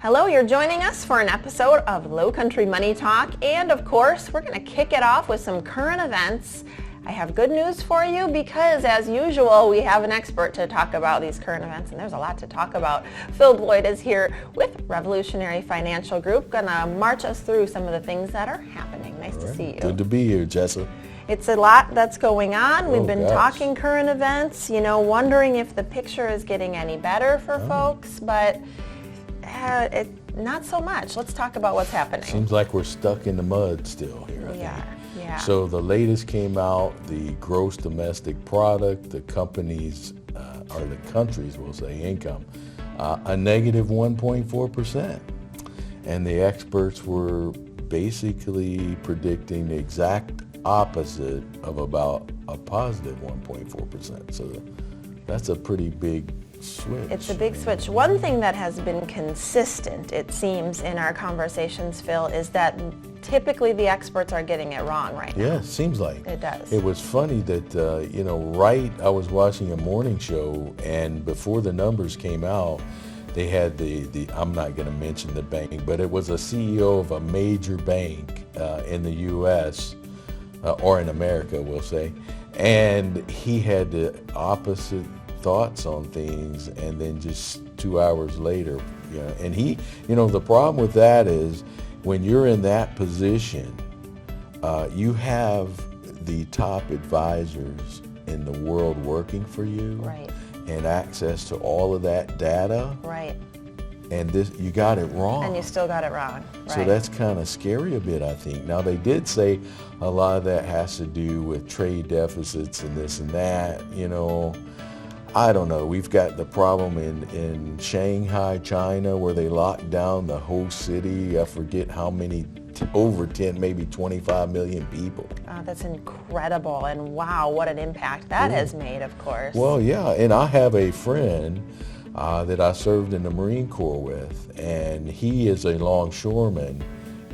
Hello, you're joining us for an episode of Lowcountry Money Talk, and of course, we're going to kick it off with some current events. I have good news for you because, as usual, we have an expert to talk about these current events, and there's a lot to talk about. Phil Bloyd is here with Revolutionary Financial Group, going to march us through some of the things that are happening. Nice to see you. Good to be here, Jessa. It's a lot that's going on. We've been gosh. talking current events, wondering if the picture is getting any better for folks, but not so much. Let's talk about what's happening. Seems like we're stuck in the mud still here. Yeah. So the latest came out, the gross domestic product, the companies, or the countries, we'll say, income, a negative 1.4%. And the experts were basically predicting the exact opposite of about a positive 1.4%. So that's a pretty big switch. It's a big switch. One thing that has been consistent, it seems, in our conversations, Phil, is that typically the experts are getting it wrong right now. Yeah, it seems like. It does. It was funny that, I was watching a morning show, and before the numbers came out, they had the I'm not going to mention the bank, but it was a CEO of a major bank in the U.S., or in America, we'll say, and he had the opposite thoughts on things, and then just 2 hours later, and he, the problem with that is when you're in that position, you have the top advisors in the world working for you, right, and access to all of that data, right, and you got it wrong. And you still got it wrong, right. So that's kind of scary a bit, I think. Now, they did say a lot of that has to do with trade deficits and this and that, I don't know. We've got the problem in Shanghai, China, where they locked down the whole city. I forget how many, over 10, maybe 25 million people. That's incredible, and wow, what an impact that has made, of course. Well, yeah, and I have a friend that I served in the Marine Corps with, and he is a longshoreman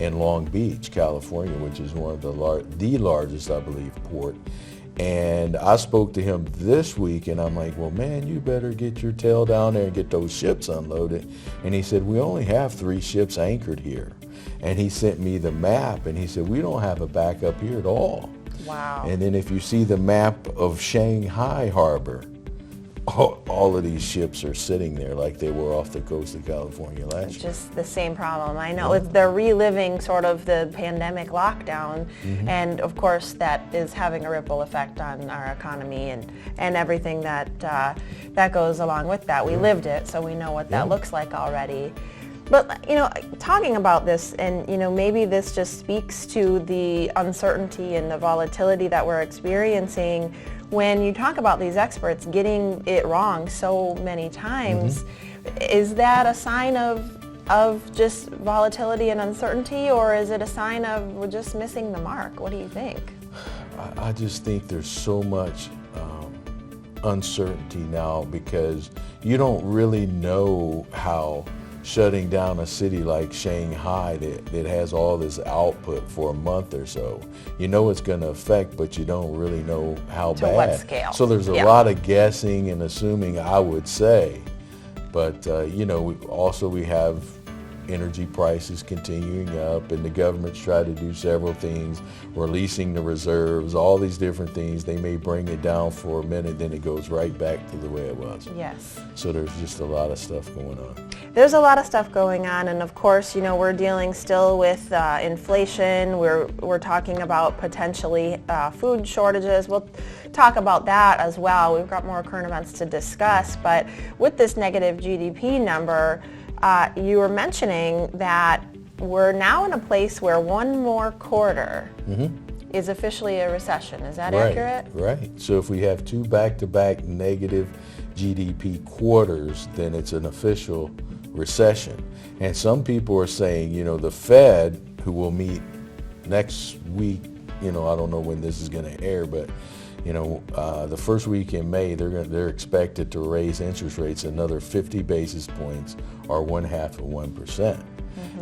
in Long Beach, California, which is one of the largest, I believe, port. And I spoke to him this week, and I'm like, well, man, you better get your tail down there and get those ships unloaded. And he said, we only have 3 ships anchored here. And he sent me the map, and he said, we don't have a backup here at all. Wow. And then if you see the map of Shanghai Harbor, all of these ships are sitting there like they were off the coast of California last year. Just the same problem. I know they're reliving sort of the pandemic lockdown, and of course that is having a ripple effect on our economy and everything that goes along with that. We lived it, so we know what that looks like already. But, talking about this, and, maybe this just speaks to the uncertainty and the volatility that we're experiencing when you talk about these experts getting it wrong so many times. Is that a sign of just volatility and uncertainty, or is it a sign of we're just missing the mark? What do you think? I just think there's so much uncertainty now because you don't really know how shutting down a city like Shanghai that has all this output for a month or so, it's going to affect, but you don't really know how bad. To what scale? So there's a lot of guessing and assuming, I would say. But, we have energy prices continuing up, and the government's tried to do several things, releasing the reserves, all these different things. They may bring it down for a minute, then it goes right back to the way it was. Yes. So there's just a lot of stuff going on. There's a lot of stuff going on, and of course, we're dealing still with inflation. We're talking about potentially food shortages. We'll talk about that as well. We've got more current events to discuss, but with this negative GDP number, you were mentioning that we're now in a place where one more quarter is officially a recession. Is that accurate? Right. So if we have 2 back-to-back negative GDP quarters, then it's an official recession. And some people are saying, the Fed, who will meet next week, I don't know when this is going to air, but the first week in May, they're expected to raise interest rates another 50 basis points, or 0.5%.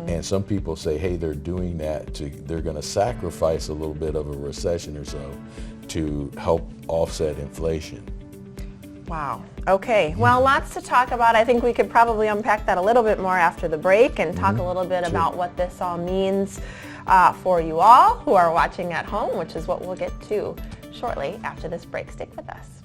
And some people say, hey, they're doing that they're going to sacrifice a little bit of a recession or so to help offset inflation. Wow. Okay. Well, lots to talk about. I think we could probably unpack that a little bit more after the break and talk a little bit about what this all means for you all who are watching at home, which is what we'll get to shortly after this break. Stick with us.